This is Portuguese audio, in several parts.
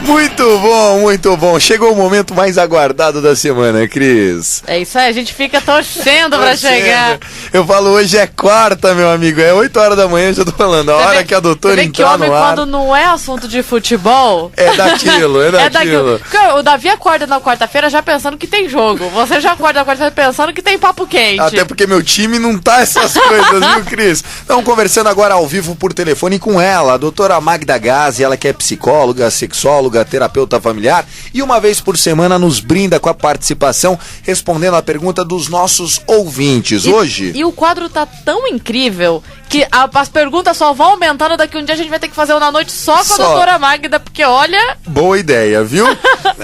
Muito bom, muito bom. Chegou o momento mais aguardado da semana, Cris. É isso aí, a gente fica torcendo pra chegar. Eu falo, hoje é quarta, meu amigo, é 8 horas da manhã, eu já tô falando. A hora que a doutora entrar no ar... quando não é assunto de futebol... É daquilo. É daquilo. O Davi acorda na quarta-feira já pensando que tem jogo. Você já acorda na quarta-feira pensando que tem papo quente. Até porque meu time não tá essas coisas, viu, Cris? Estamos conversando agora ao vivo por telefone com ela, a doutora Magda Gasi, ela que é psicóloga, sexóloga, terapeuta familiar, e uma vez por semana nos brinda com a participação, respondendo a pergunta dos nossos ouvintes. Hoje... E o quadro tá tão incrível que as perguntas só vão aumentando. Daqui um dia a gente vai ter que fazer uma noite só com a doutora Magda, porque olha... Boa ideia, viu?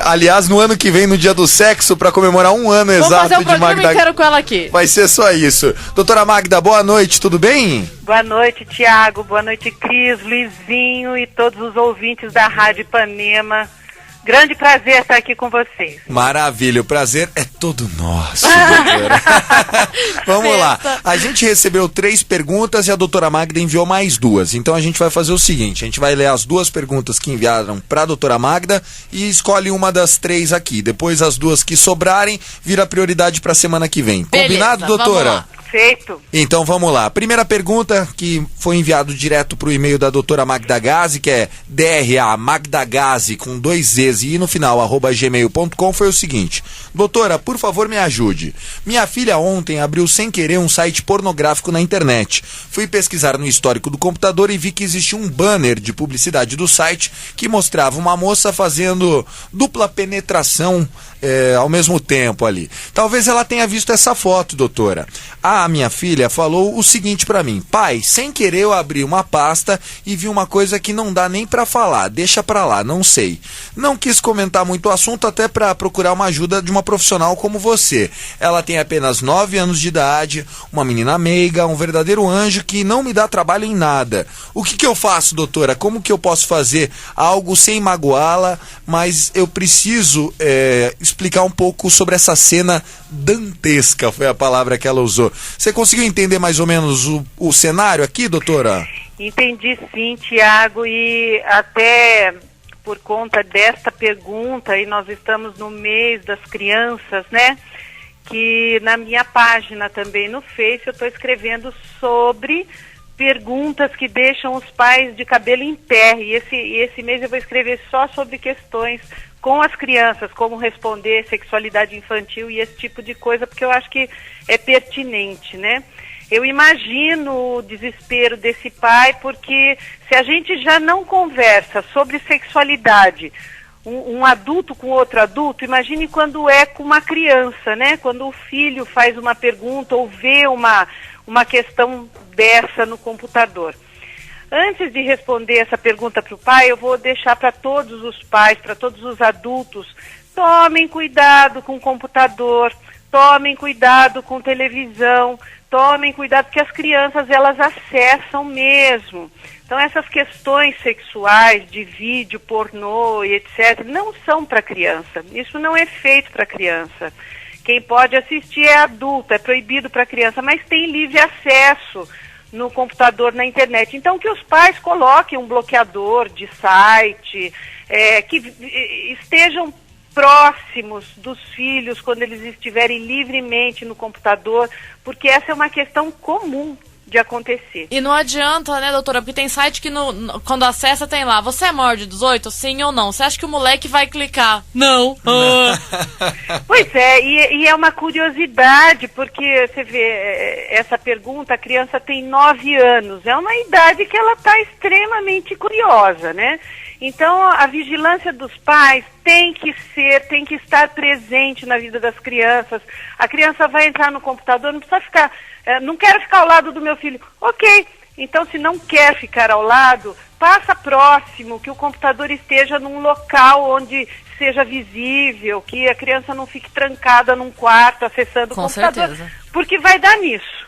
Aliás, no ano que vem, no dia do sexo, pra comemorar um ano exato de Magda... Vamos fazer um programa inteiro com ela aqui. Vai ser só isso. Doutora Magda, boa noite, tudo bem? Boa noite, Tiago. Boa noite, Cris, Luizinho e todos os ouvintes da Rádio Ipanema. Grande prazer estar aqui com vocês. Maravilha, o prazer é todo nosso, doutora. Vamos lá. A gente recebeu 3 perguntas e a doutora Magda enviou mais 2. Então a gente vai fazer o seguinte, a gente vai ler as 2 perguntas que enviaram para a doutora Magda e escolhe uma das 3 aqui. Depois as 2 que sobrarem vira prioridade para a semana que vem. Beleza, combinado, doutora? Perfeito. Então vamos lá. Primeira pergunta que foi enviado direto para o e-mail da doutora Magda Gasi, que é DRA Magda Gasi com 2 Z's e no final @gmail.com, foi o seguinte: doutora, por favor me ajude. Minha filha ontem abriu sem querer um site pornográfico na internet. Fui pesquisar no histórico do computador e vi que existia um banner de publicidade do site que mostrava uma moça fazendo dupla penetração ao mesmo tempo ali. Talvez ela tenha visto essa foto, doutora. A minha filha falou o seguinte pra mim: pai, sem querer eu abri uma pasta e vi uma coisa que não dá nem pra falar, deixa pra lá, não sei. Não quis comentar muito o assunto, até pra procurar uma ajuda de uma profissional como você. Ela tem apenas 9 anos de idade, uma menina meiga, um verdadeiro anjo que não me dá trabalho em nada. O que eu faço, doutora? Como que eu posso fazer algo sem magoá-la, mas eu preciso explicar um pouco sobre essa cena dantesca, foi a palavra que ela usou. Você conseguiu entender mais ou menos o cenário aqui, doutora? Entendi sim, Tiago, e até por conta desta pergunta, e nós estamos no mês das crianças, né? Que na minha página também no Face eu estou escrevendo sobre perguntas que deixam os pais de cabelo em pé, e esse mês eu vou escrever só sobre questões com as crianças, como responder sexualidade infantil e esse tipo de coisa, porque eu acho que é pertinente, né? Eu imagino o desespero desse pai, porque se a gente já não conversa sobre sexualidade, um adulto com outro adulto, imagine quando é com uma criança, né? Quando o filho faz uma pergunta ou vê uma questão dessa no computador. Antes de responder essa pergunta para o pai, eu vou deixar para todos os pais, para todos os adultos, tomem cuidado com o computador, tomem cuidado com televisão, tomem cuidado porque as crianças elas acessam mesmo. Então essas questões sexuais de vídeo, pornô e etc. não são para criança. Isso não é feito para criança. Quem pode assistir é adulto, é proibido para criança, mas tem livre acesso no computador, na internet. Então que os pais coloquem um bloqueador de site, que estejam próximos dos filhos quando eles estiverem livremente no computador, porque essa é uma questão comum de acontecer. E não adianta, né, doutora, porque tem site que quando acessa tem lá, você é maior de 18, sim ou não? Você acha que o moleque vai clicar? Não. Pois é, e é uma curiosidade, porque você vê essa pergunta, a criança tem 9 anos, é uma idade que ela está extremamente curiosa, né? Então, a vigilância dos pais tem que estar presente na vida das crianças. A criança vai entrar no computador, não precisa ficar, não quero ficar ao lado do meu filho. Ok, então se não quer ficar ao lado, passa próximo, que o computador esteja num local onde seja visível, que a criança não fique trancada num quarto acessando o computador, certeza. Porque vai dar nisso.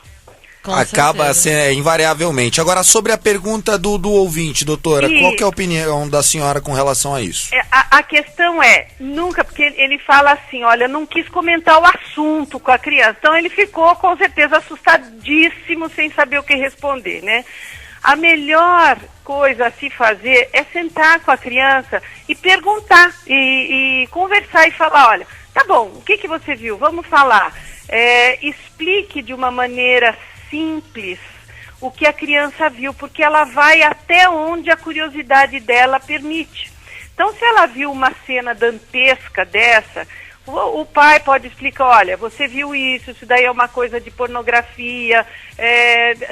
Acaba invariavelmente. Agora, sobre a pergunta do ouvinte, doutora, qual que é a opinião da senhora com relação a isso? A questão é, nunca, porque ele fala assim, olha, não quis comentar o assunto com a criança, então ele ficou com certeza assustadíssimo, sem saber o que responder, né? A melhor coisa a se fazer é sentar com a criança e perguntar, e conversar e falar, olha, tá bom, o que você viu? Vamos falar. Explique de uma maneira simples o que a criança viu, porque ela vai até onde a curiosidade dela permite. Então, se ela viu uma cena dantesca dessa, o pai pode explicar, olha, você viu isso daí é uma coisa de pornografia,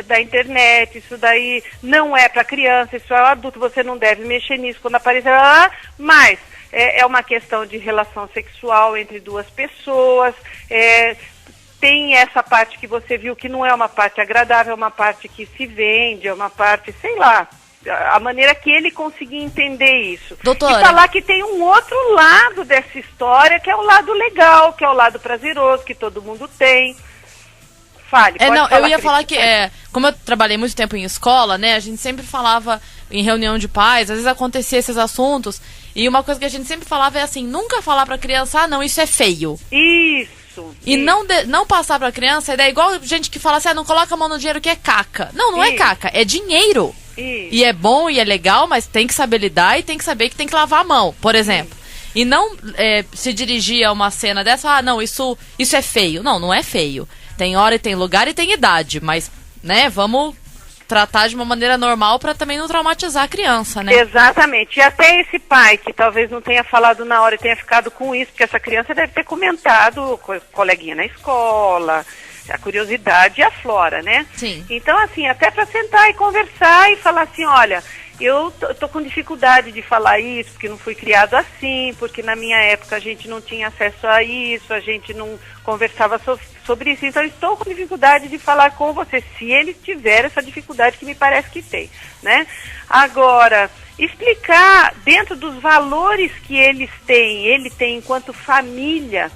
da internet, isso daí não é para criança, isso é adulto, você não deve mexer nisso quando aparecer, mas é uma questão de relação sexual entre duas pessoas, tem essa parte que você viu que não é uma parte agradável, é uma parte que se vende, é uma parte, sei lá, a maneira que ele conseguir entender isso. Doutora. E falar que tem um outro lado dessa história, que é o lado legal, que é o lado prazeroso, que todo mundo tem. Fale, pode falar, eu ia falar que, como eu trabalhei muito tempo em escola, né, a gente sempre falava em reunião de pais, às vezes acontecia esses assuntos, e uma coisa que a gente sempre falava é assim, nunca falar pra criança, não, isso é feio. Isso. E não passar pra criança, é igual gente que fala assim, não coloca a mão no dinheiro que é caca. Não é caca, é dinheiro. Isso. E é bom e é legal, mas tem que saber lidar e tem que saber que tem que lavar a mão, por exemplo. E não se dirigir a uma cena dessa, não, isso é feio. Não é feio. Tem hora e tem lugar e tem idade, mas, né, vamos tratar de uma maneira normal para também não traumatizar a criança, né? Exatamente. E até esse pai que talvez não tenha falado na hora e tenha ficado com isso, porque essa criança deve ter comentado com o coleguinha na escola, a curiosidade aflora, né? Sim. Então, assim, até para sentar e conversar e falar assim, olha, eu tô com dificuldade de falar isso, porque não fui criado assim, porque na minha época a gente não tinha acesso a isso, a gente não conversava sobre isso, então eu estou com dificuldade de falar com você, se ele tiver essa dificuldade que me parece que tem, né? Agora, explicar dentro dos valores que ele tem enquanto família,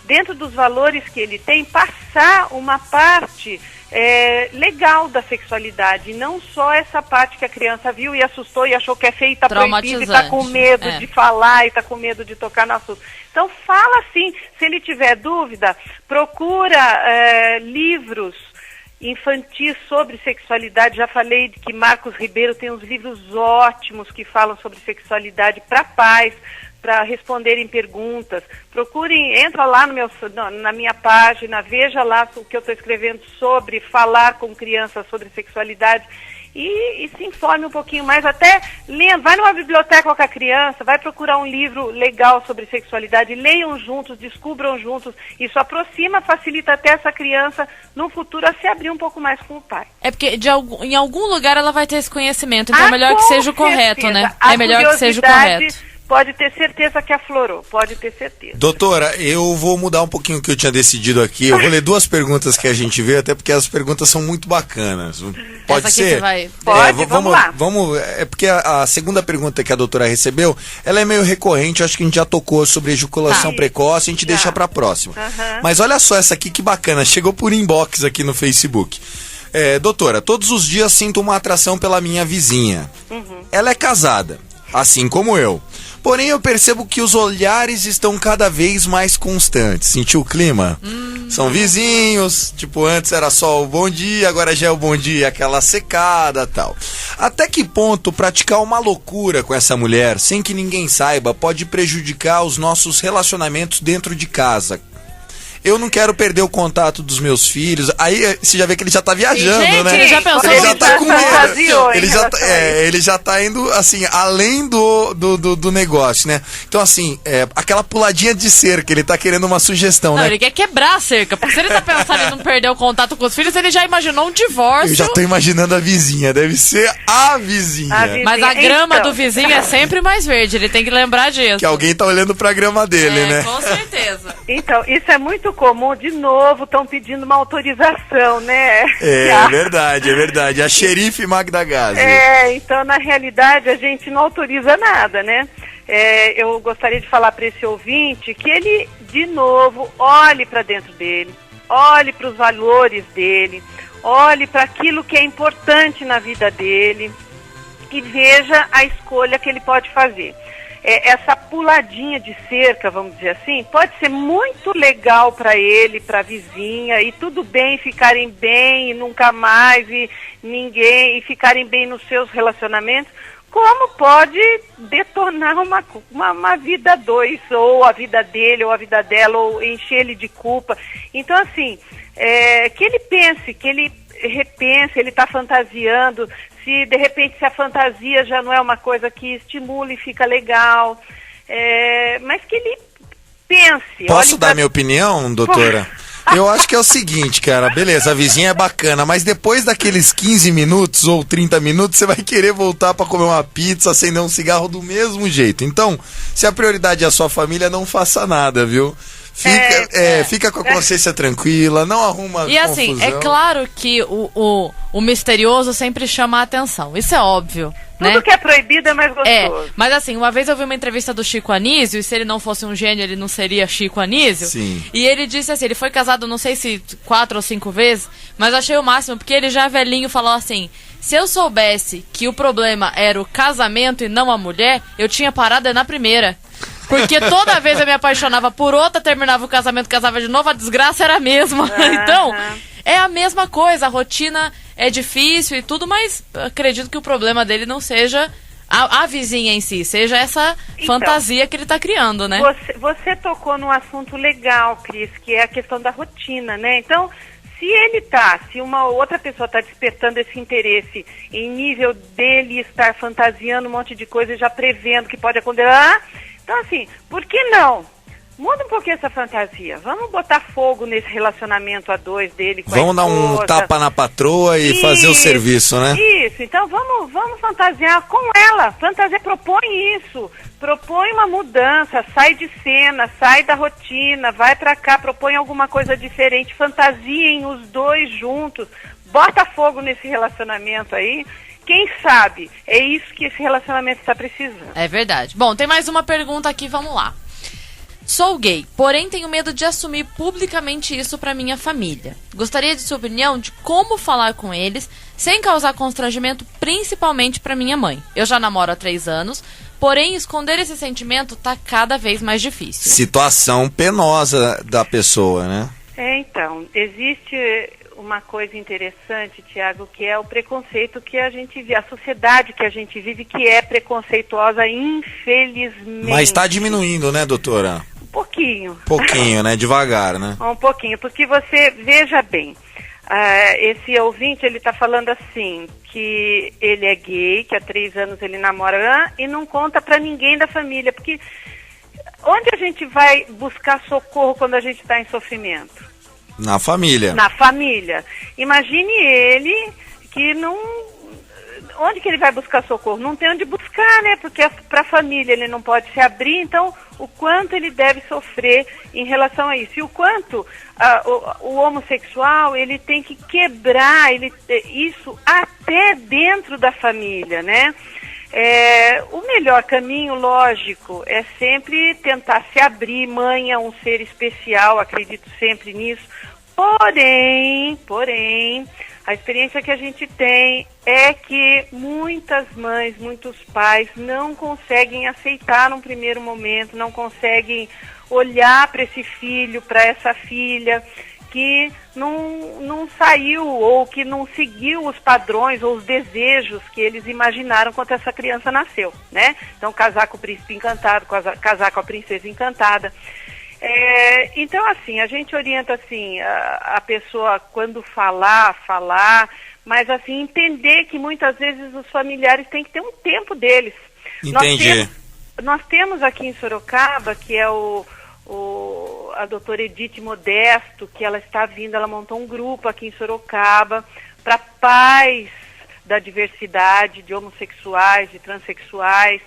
dentro dos valores que ele tem, passar uma parte legal da sexualidade, não só essa parte que a criança viu e assustou e achou que é feio e está proibido e está com medo de falar e está com medo de tocar no assunto. Então fala assim, se ele tiver dúvida, procura livros infantis sobre sexualidade. Já falei que Marcos Ribeiro tem uns livros ótimos que falam sobre sexualidade para pais, para responderem perguntas. Procurem, entra lá na minha página, veja lá o que eu estou escrevendo sobre falar com crianças sobre sexualidade e se informe um pouquinho mais, até lendo, vai numa biblioteca com a criança, vai procurar um livro legal sobre sexualidade, leiam juntos, descubram juntos, isso aproxima, facilita até essa criança no futuro a se abrir um pouco mais com o pai. É porque em algum lugar ela vai ter esse conhecimento, então é melhor que seja o correto, né? É melhor que seja o correto. Pode ter certeza que aflorou, pode ter certeza. Doutora, eu vou mudar um pouquinho o que eu tinha decidido aqui. Eu vou ler duas perguntas que a gente vê, até porque as perguntas são muito bacanas. Pode ser? Pode, vamos lá. É porque a segunda pergunta que a doutora recebeu, ela é meio recorrente, acho que a gente já tocou sobre ejaculação precoce, a gente deixa pra próxima. Mas olha só essa aqui que bacana, chegou por inbox aqui no Facebook. Doutora, todos os dias sinto uma atração pela minha vizinha. Ela é casada, assim como eu. Porém, eu percebo que os olhares estão cada vez mais constantes. Sentiu o clima? São vizinhos, tipo, antes era só o bom dia, agora já é o bom dia, aquela secada, tal. Até que ponto praticar uma loucura com essa mulher, sem que ninguém saiba, pode prejudicar os nossos relacionamentos dentro de casa? Eu não quero perder o contato dos meus filhos. Aí você já vê que ele já tá viajando, gente, né? Ele já pensou, ele já tá com medo. Ele Ele já tá indo, assim, além do negócio, né? Então, assim, aquela puladinha de cerca, ele tá querendo uma sugestão, né? Ele quer quebrar a cerca, porque se ele tá pensando em não perder o contato com os filhos, ele já imaginou um divórcio. Eu já tô imaginando a vizinha, deve ser a vizinha. Mas a grama do vizinho é sempre mais verde, ele tem que lembrar disso. Que alguém tá olhando pra grama dele, né? Com certeza. Então, isso é muito comum, de novo, estão pedindo uma autorização, né? É verdade. A xerife Magda Gazzi. Então, na realidade, a gente não autoriza nada, né? Eu gostaria de falar para esse ouvinte que ele, de novo, olhe para dentro dele, olhe para os valores dele, olhe para aquilo que é importante na vida dele e veja a escolha que ele pode fazer. essa puladinha de cerca, vamos dizer assim, pode ser muito legal para ele, para a vizinha, e tudo bem ficarem bem e nunca mais, e ninguém, e ficarem bem nos seus relacionamentos, como pode detonar uma vida a dois, ou a vida dele, ou a vida dela, ou encher ele de culpa. Então, assim, que ele pense, que ele repense, ele está fantasiando, se de repente se a fantasia já não é uma coisa que estimula e fica legal, mas que ele pense. Posso dar minha opinião, doutora? Eu acho que é o seguinte, cara, beleza, a vizinha é bacana, mas depois daqueles 15 minutos ou 30 minutos, você vai querer voltar pra comer uma pizza, acender um cigarro do mesmo jeito. Então, se a prioridade é a sua família, não faça nada, viu? Fica com a consciência tranquila, não arruma e assim, confusão. é claro que o misterioso sempre chama a atenção, isso é óbvio. Tudo que é proibido é mais gostoso. Mas assim, uma vez eu vi uma entrevista do Chico Anísio, e se ele não fosse um gênio, ele não seria Chico Anísio. Sim. E ele disse assim, ele foi casado não sei se 4 ou 5 vezes, mas eu achei o máximo, porque ele já velhinho falou assim, se eu soubesse que o problema era o casamento e não a mulher, eu tinha parado na primeira. Porque toda vez eu me apaixonava por outra, terminava o casamento, casava de novo, a desgraça era a mesma. Então, é a mesma coisa, a rotina é difícil e tudo, mas acredito que o problema dele não seja a vizinha em si, seja essa fantasia que ele está criando, né? Você tocou num assunto legal, Cris, que é a questão da rotina, né? Então, se uma outra pessoa está despertando esse interesse em nível dele estar fantasiando um monte de coisa e já prevendo que pode acontecer... Então, assim, por que não? Muda um pouquinho essa fantasia. Vamos botar fogo nesse relacionamento a dois dele com Vamos dar um tapa na patroa e fazer o serviço, né? Isso, então vamos fantasiar com ela. Fantasia, propõe isso. Propõe uma mudança, sai de cena, sai da rotina, vai pra cá, propõe alguma coisa diferente. Fantasiem os dois juntos. Bota fogo nesse relacionamento aí. Quem sabe? É isso que esse relacionamento está precisando. É verdade. Bom, tem mais uma pergunta aqui, vamos lá. Sou gay, porém tenho medo de assumir publicamente isso para minha família. Gostaria de sua opinião de como falar com eles sem causar constrangimento, principalmente para minha mãe. Eu já namoro há 3 anos, porém esconder esse sentimento tá cada vez mais difícil. Situação penosa da pessoa, né? Então, existe uma coisa interessante, Tiago, que é o preconceito que a gente vive, a sociedade que a gente vive, que é preconceituosa, infelizmente. Mas está diminuindo, né, doutora? Um pouquinho. Pouquinho, né? Devagar, né? Um pouquinho, porque você, veja bem, esse ouvinte, ele está falando assim, que ele é gay, que há 3 anos ele namora e não conta para ninguém da família, porque onde a gente vai buscar socorro quando a gente está em sofrimento? Na família. Na família. Imagine ele que não... Onde que ele vai buscar socorro? Não tem onde buscar, né? Porque para a família ele não pode se abrir, então o quanto ele deve sofrer em relação a isso. E o quanto o homossexual, ele tem que quebrar isso até dentro da família, né? O melhor caminho, lógico, é sempre tentar se abrir. Mãe é um ser especial, acredito sempre nisso. Porém, a experiência que a gente tem é que muitas mães, muitos pais não conseguem aceitar num primeiro momento, não conseguem olhar para esse filho, para essa filha, que não saiu ou que não seguiu os padrões ou os desejos que eles imaginaram quando essa criança nasceu, né? Então, casar com o príncipe encantado, casar com a princesa encantada. Então, assim, a gente orienta, assim, a pessoa quando falar, mas, assim, entender que muitas vezes os familiares têm que ter um tempo deles. Entendi. Nós temos aqui em Sorocaba, que é a doutora Edith Modesto, que ela está vindo, ela montou um grupo aqui em Sorocaba para pais da diversidade, de homossexuais, de transexuais,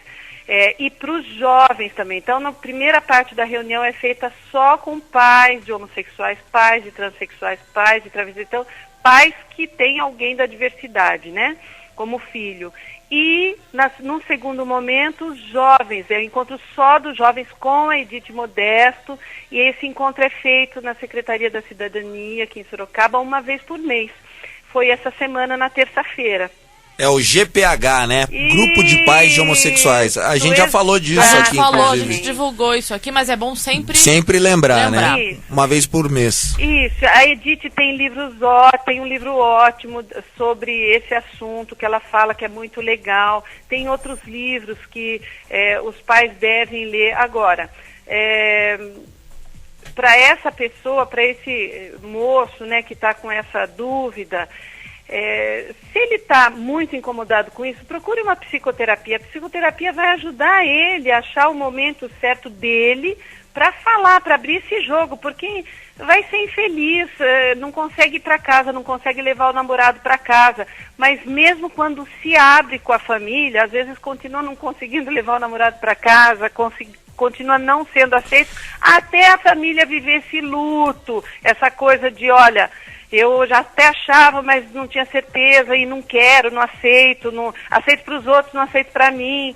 e para os jovens também. Então, na primeira parte da reunião é feita só com pais de homossexuais, pais de transexuais, pais de travestis, então, pais que têm alguém da diversidade, né, como filho. E, num segundo momento, os jovens, é o encontro só dos jovens com a Edith Modesto, e esse encontro é feito na Secretaria da Cidadania, aqui em Sorocaba, uma vez por mês. Foi essa semana, na terça-feira. É o GPH, né? Grupo de Pais de Homossexuais. A gente já falou disso aqui, falou, a inclusive. gente divulgou isso aqui, mas é bom Sempre lembrar, né? Isso. Uma vez por mês. Isso, a Edith tem tem um livro ótimo sobre esse assunto, que ela fala que é muito legal. Tem outros livros que os pais devem ler. Agora, para essa pessoa, para esse moço, né, que está com essa dúvida, se ele está muito incomodado com isso, procure uma psicoterapia. A psicoterapia vai ajudar ele a achar o momento certo dele para falar, para abrir esse jogo, porque vai ser infeliz, não consegue ir para casa, não consegue levar o namorado para casa, mas mesmo quando se abre com a família, às vezes continua não conseguindo levar o namorado para casa, continua não sendo aceito, até a família viver esse luto, essa coisa de, olha, eu já até achava, mas não tinha certeza e não quero, não aceito, aceito para os outros, não aceito para mim.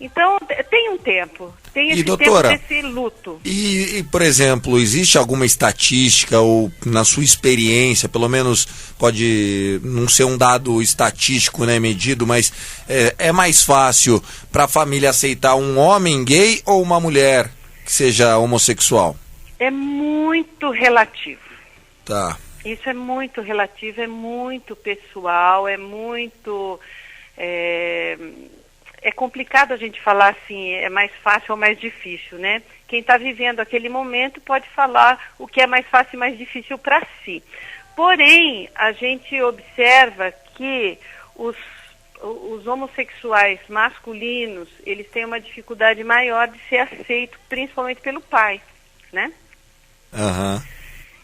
Então, tem um tempo, tem esse doutora, tempo desse luto. E, por exemplo, existe alguma estatística ou na sua experiência, pelo menos pode não ser um dado estatístico, né, medido, mas é mais fácil para a família aceitar um homem gay ou uma mulher que seja homossexual? É muito relativo. Tá. Isso é muito relativo, é muito pessoal, é muito... É complicado a gente falar assim, é mais fácil ou mais difícil, né? Quem está vivendo aquele momento pode falar o que é mais fácil e mais difícil para si. Porém, a gente observa que os homossexuais masculinos, eles têm uma dificuldade maior de ser aceito, principalmente pelo pai, né? Aham.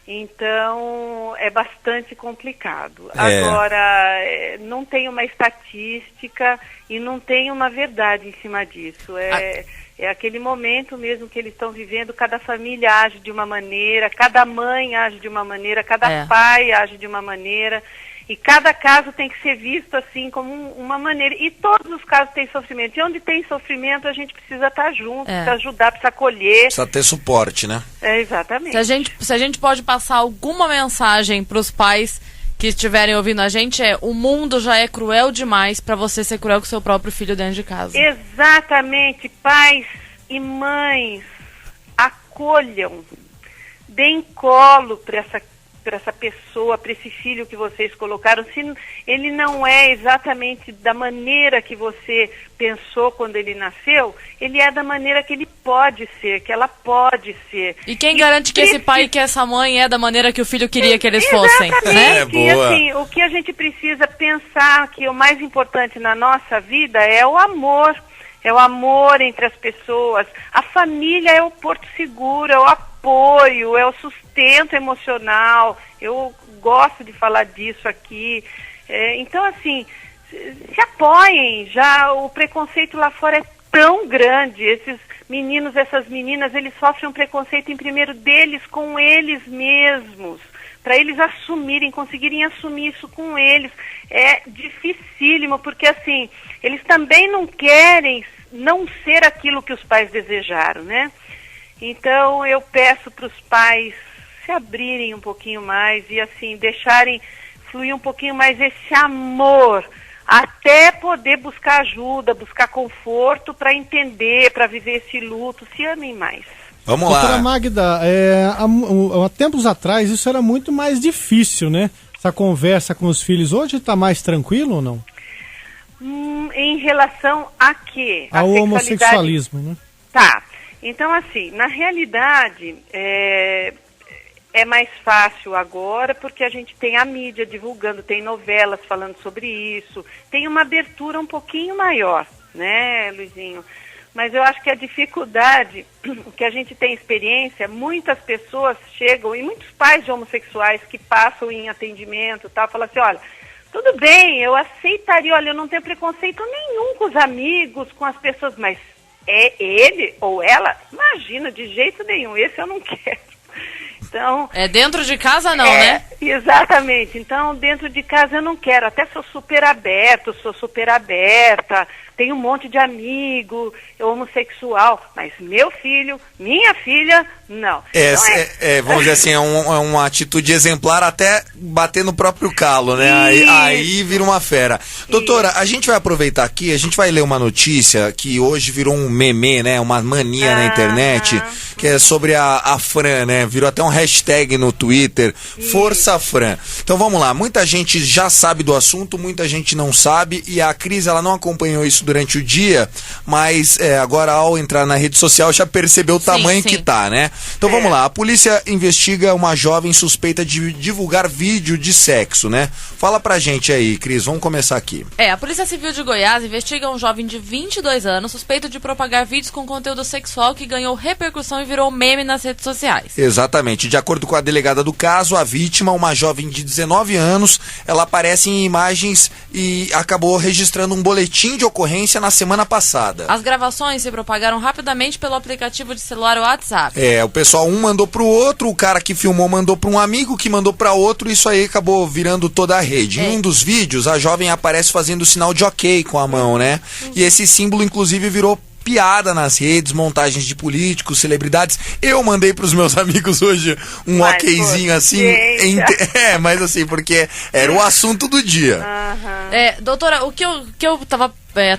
Então, é bastante complicado. Agora, não tem uma estatística e não tem uma verdade em cima disso. É aquele momento mesmo que eles estão vivendo, cada família age de uma maneira, cada mãe age de uma maneira, cada pai age de uma maneira. E cada caso tem que ser visto assim como uma maneira. E todos os casos têm sofrimento. E onde tem sofrimento, a gente precisa estar junto, precisa ajudar, precisa acolher. Precisa ter suporte, né? Exatamente. Se a gente pode passar alguma mensagem para os pais que estiverem ouvindo a gente, o mundo já é cruel demais para você ser cruel com seu próprio filho dentro de casa. Exatamente. Pais e mães, acolham, deem colo para essa pessoa, para esse filho que vocês colocaram. Se ele não é exatamente da maneira que você pensou quando ele nasceu, ele é da maneira que ele pode ser, que ela pode ser. E quem garante que esse pai e que essa mãe é da maneira que o filho queria que eles fossem? Exatamente. Boa. E assim, o que a gente precisa pensar que o mais importante na nossa vida é o amor. É o amor entre as pessoas. A família é o porto seguro, é o apoio, é o sustento emocional. Eu gosto de falar disso aqui. Então, assim, se apoiem. Já o preconceito lá fora é tão grande. Esses meninos, essas meninas, eles sofrem um preconceito em primeiro deles com eles mesmos. Para eles assumirem, conseguirem assumir isso com eles. É dificílimo, porque assim, eles também não querem não ser aquilo que os pais desejaram, né? Então eu peço para os pais se abrirem um pouquinho mais e assim, deixarem fluir um pouquinho mais esse amor, até poder buscar ajuda, buscar conforto para entender, para viver esse luto, se amem mais. Vamos lá. Doutora Magda, há tempos atrás isso era muito mais difícil, né? Essa conversa com os filhos. Hoje está mais tranquilo ou não? Em relação a quê? Ao homossexualismo, né? Tá. Então, assim, na realidade, é mais fácil agora porque a gente tem a mídia divulgando, tem novelas falando sobre isso, tem uma abertura um pouquinho maior, né, Luizinho? Mas eu acho que a dificuldade, que a gente tem experiência, muitas pessoas chegam, e muitos pais de homossexuais que passam em atendimento, tá, falam assim, olha, tudo bem, eu aceitaria, olha, eu não tenho preconceito nenhum com os amigos, com as pessoas, mas é ele ou ela? Imagina, de jeito nenhum, esse eu não quero. Então, dentro de casa não, né? Exatamente. Então, dentro de casa eu não quero. Até sou super aberto, sou super aberta, tem um monte de amigo homossexual, mas meu filho, minha filha, não. Então vamos dizer assim, é uma atitude exemplar até bater no próprio calo, né? Aí vira uma fera. Doutora, a gente vai aproveitar aqui, a gente vai ler uma notícia que hoje virou um meme, né? Uma mania na internet, que é sobre a Fran, né? Virou até um hashtag no Twitter, Força Fran. Então vamos lá, muita gente já sabe do assunto, muita gente não sabe, e a Cris, ela não acompanhou isso durante o dia, mas agora ao entrar na rede social já percebeu o tamanho que tá, né? Então vamos lá, a polícia investiga uma jovem suspeita de divulgar vídeo de sexo, né? Fala pra gente aí, Cris, vamos começar aqui. A Polícia Civil de Goiás investiga um jovem de 22 anos suspeito de propagar vídeos com conteúdo sexual que ganhou repercussão e virou meme nas redes sociais. Exatamente. De acordo com a delegada do caso, a vítima, uma jovem de 19 anos, ela aparece em imagens e acabou registrando um boletim de ocorrência na semana passada. As gravações se propagaram rapidamente pelo aplicativo de celular WhatsApp. O pessoal mandou pro outro, o cara que filmou mandou para um amigo que mandou para outro, isso aí acabou virando toda a rede. Em um dos vídeos, a jovem aparece fazendo o sinal de ok com a mão, né? E esse símbolo, inclusive, virou piada nas redes, montagens de políticos, celebridades. Eu mandei pros meus amigos hoje um okzinho assim. Mas assim, porque era o assunto do dia. Doutora, o que eu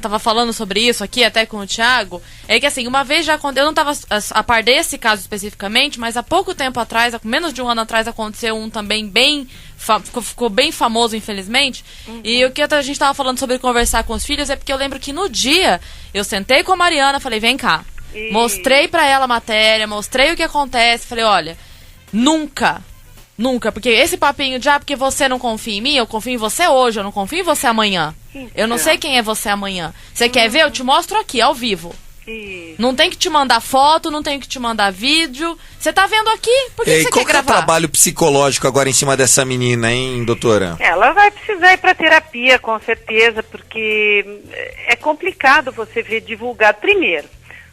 tava falando sobre isso aqui, até com o Thiago, é que assim, uma vez já aconteceu, eu não tava a par desse caso especificamente, mas há pouco tempo atrás, há menos de um ano atrás, aconteceu um também ficou bem famoso, infelizmente. E o que a gente tava falando sobre conversar com os filhos é porque eu lembro que no dia eu sentei com a Mariana, falei, vem cá. Mostrei pra ela a matéria, mostrei o que acontece, falei, olha, nunca, porque esse papinho de porque você não confia em mim, eu confio em você hoje, eu não confio em você amanhã. Eu não sei quem é você amanhã. Você quer ver? Eu te mostro aqui, ao vivo. Não tem que te mandar foto, não tem que te mandar vídeo. Você tá vendo aqui? Por que você quer gravar? Qual é o trabalho psicológico agora em cima dessa menina, hein, doutora? Ela vai precisar ir pra terapia, com certeza, porque é complicado você ver divulgado. Primeiro,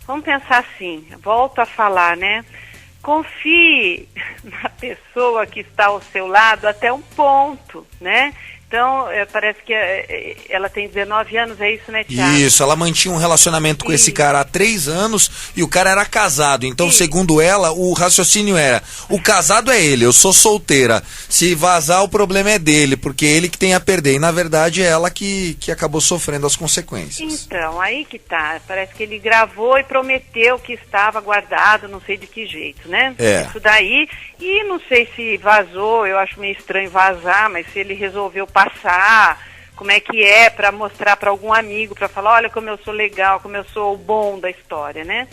vamos pensar assim, volto a falar, né? Confie na pessoa que está ao seu lado até um ponto, né? Então, parece que ela tem 19 anos, é isso, né, Thiago? Isso, ela mantinha um relacionamento com esse cara há 3 anos e o cara era casado. Então, segundo ela, o raciocínio era, o casado é ele, eu sou solteira. Se vazar, o problema é dele, porque ele que tem a perder. E, na verdade, é ela que acabou sofrendo as consequências. Então, aí que tá. Parece que ele gravou e prometeu que estava guardado, não sei de que jeito, né? Isso daí. E não sei se vazou, eu acho meio estranho vazar, mas se ele resolveu passar, como é que é, para mostrar para algum amigo, para falar, olha como eu sou legal, como eu sou o bom da história, né?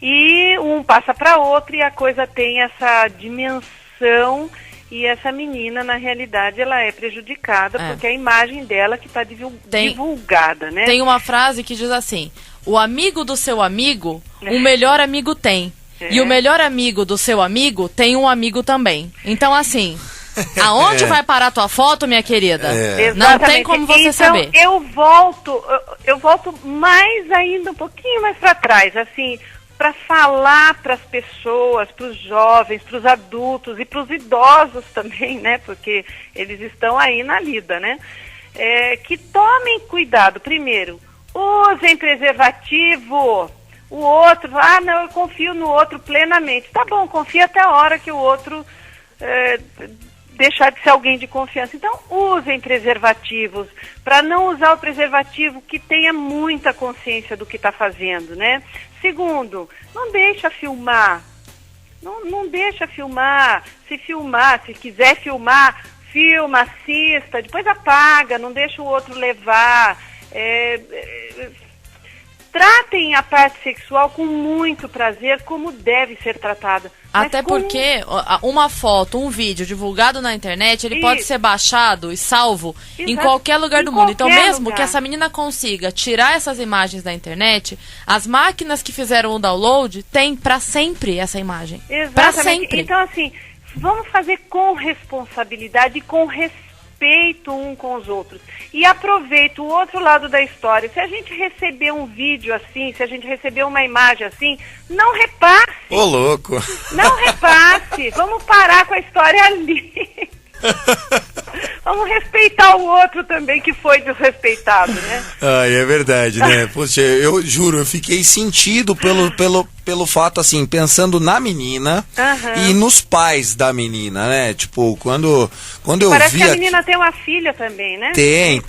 E um passa para outro e a coisa tem essa dimensão e essa menina, na realidade, ela é prejudicada porque a imagem dela que está divulgada, né? Tem uma frase que diz assim, o amigo do seu amigo, o melhor amigo tem. E o melhor amigo do seu amigo tem um amigo também. Então, assim, aonde vai parar a tua foto, minha querida? Não tem como você saber. Eu volto mais ainda, um pouquinho mais para trás, assim, para falar para as pessoas, para os jovens, para os adultos e para os idosos também, né? Porque eles estão aí na lida, né? Que tomem cuidado. Primeiro, usem preservativo. O outro, não, eu confio no outro plenamente. Tá bom, confia até a hora que o outro deixar de ser alguém de confiança. Então, usem preservativos, para não usar o preservativo que tenha muita consciência do que está fazendo, né? Segundo, não deixa filmar. Não deixa filmar. Se quiser filmar, filma, assista, depois apaga, não deixa o outro levar. Tratem a parte sexual com muito prazer, como deve ser tratada. Até porque uma foto, um vídeo divulgado na internet, ele pode ser baixado e salvo em qualquer lugar do mundo. Então, mesmo que essa menina consiga tirar essas imagens da internet, as máquinas que fizeram o download têm para sempre essa imagem. Exatamente. Para sempre. Então, assim, vamos fazer com responsabilidade e com respeito um com os outros. E aproveita o outro lado da história. Se a gente receber um vídeo assim, se a gente receber uma imagem assim, não repasse. Ô, louco. Não repasse. Vamos parar com a história ali. Vamos respeitar o outro também, que foi desrespeitado, né? Ai, é verdade, né? Poxa, eu juro, eu fiquei sentido pelo fato, assim, pensando na menina e nos pais da menina, né? Tipo, quando eu vi... Parece que a menina tem uma filha também, né? Tem.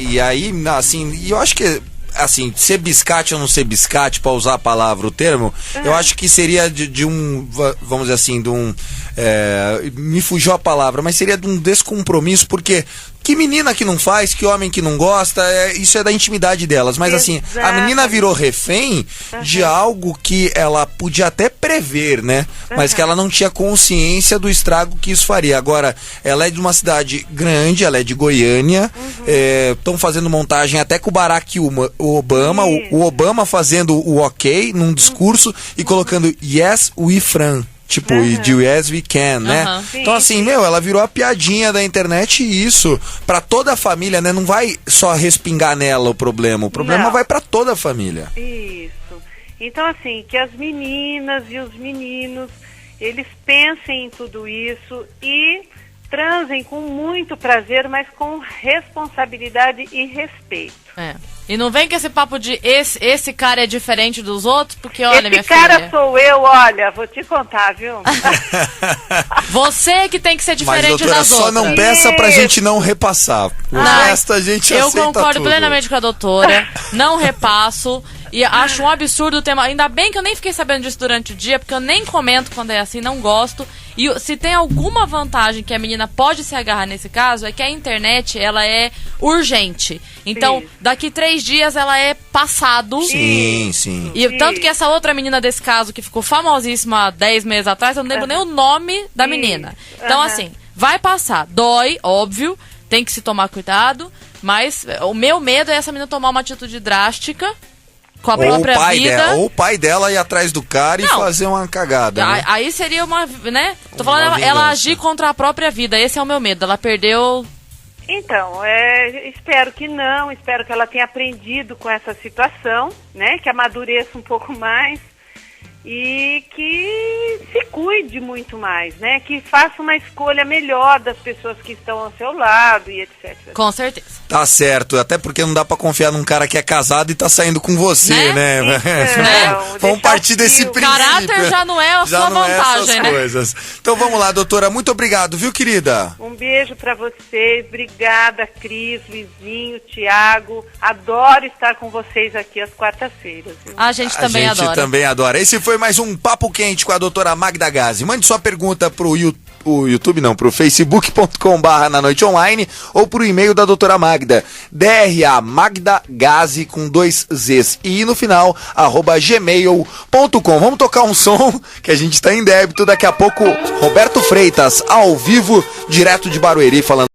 E aí, assim, e eu acho que... Assim, ser biscate ou não ser biscate, para usar a palavra, o termo, eu acho que seria de um, vamos dizer assim, de um, me fugiu a palavra, mas seria de um descompromisso, porque que menina que não faz, que homem que não gosta, isso é da intimidade delas, mas assim, a menina virou refém de algo que ela podia até prever, né, mas que ela não tinha consciência do estrago que isso faria. Agora, ela é de uma cidade grande, ela é de Goiânia, estão fazendo montagem até com o Barack Obama, o Obama fazendo o ok num discurso e colocando yes we Fran. Tipo, e de yes we can, né? Então assim, ela virou a piadinha da internet e isso, pra toda a família, né? Não vai só respingar nela o problema vai pra toda a família. Isso. Então assim, que as meninas e os meninos, eles pensem em tudo isso e transem com muito prazer, mas com responsabilidade e respeito. E não vem com esse papo de esse cara é diferente dos outros, porque olha, minha filha... Esse cara sou eu, olha, vou te contar, viu? Você que tem que ser diferente das outras. Só não peça pra gente não repassar. O resto a gente aceita tudo. Eu concordo plenamente com a doutora, não repasso. E acho um absurdo o tema. Ainda bem que eu nem fiquei sabendo disso durante o dia, porque eu nem comento quando é assim, não gosto. E se tem alguma vantagem que a menina pode se agarrar nesse caso, é que a internet, ela é urgente. Então, daqui 3 dias ela é passado. Sim. E tanto que essa outra menina desse caso, que ficou famosíssima há 10 meses atrás, eu não lembro nem o nome da menina. Então, assim, vai passar. Dói, óbvio, tem que se tomar cuidado, mas o meu medo é essa menina tomar uma atitude drástica com a própria vida. Ou o pai dela ir atrás do cara e fazer uma cagada, né? Aí seria uma, né? Tô falando ela agir contra a própria vida. Esse é o meu medo. Ela perdeu... Então, espero que não. Espero que ela tenha aprendido com essa situação, né? Que amadureça um pouco mais e que se cuide muito mais, né? Que faça uma escolha melhor das pessoas que estão ao seu lado e etc. Com certeza. Tá certo, até porque não dá pra confiar num cara que é casado e tá saindo com você, né? Vamos partir desse princípio. O caráter já não é a sua vantagem, né? Coisas. Então vamos lá, doutora, muito obrigado, viu, querida? Um beijo pra vocês, obrigada, Cris, Luizinho, Thiago, adoro estar com vocês aqui às quartas-feiras. A gente também adora. A gente também adora. Esse foi mais um Papo Quente com a doutora Magda Gazzi. Mande sua pergunta pro YouTube não, pro facebook.com/na noite online ou pro e-mail da doutora Magda, DRA Magda Gazzi com 2 Zs e no final @gmail.com. Vamos tocar um som que a gente tá em débito. Daqui a pouco Roberto Freitas ao vivo direto de Barueri falando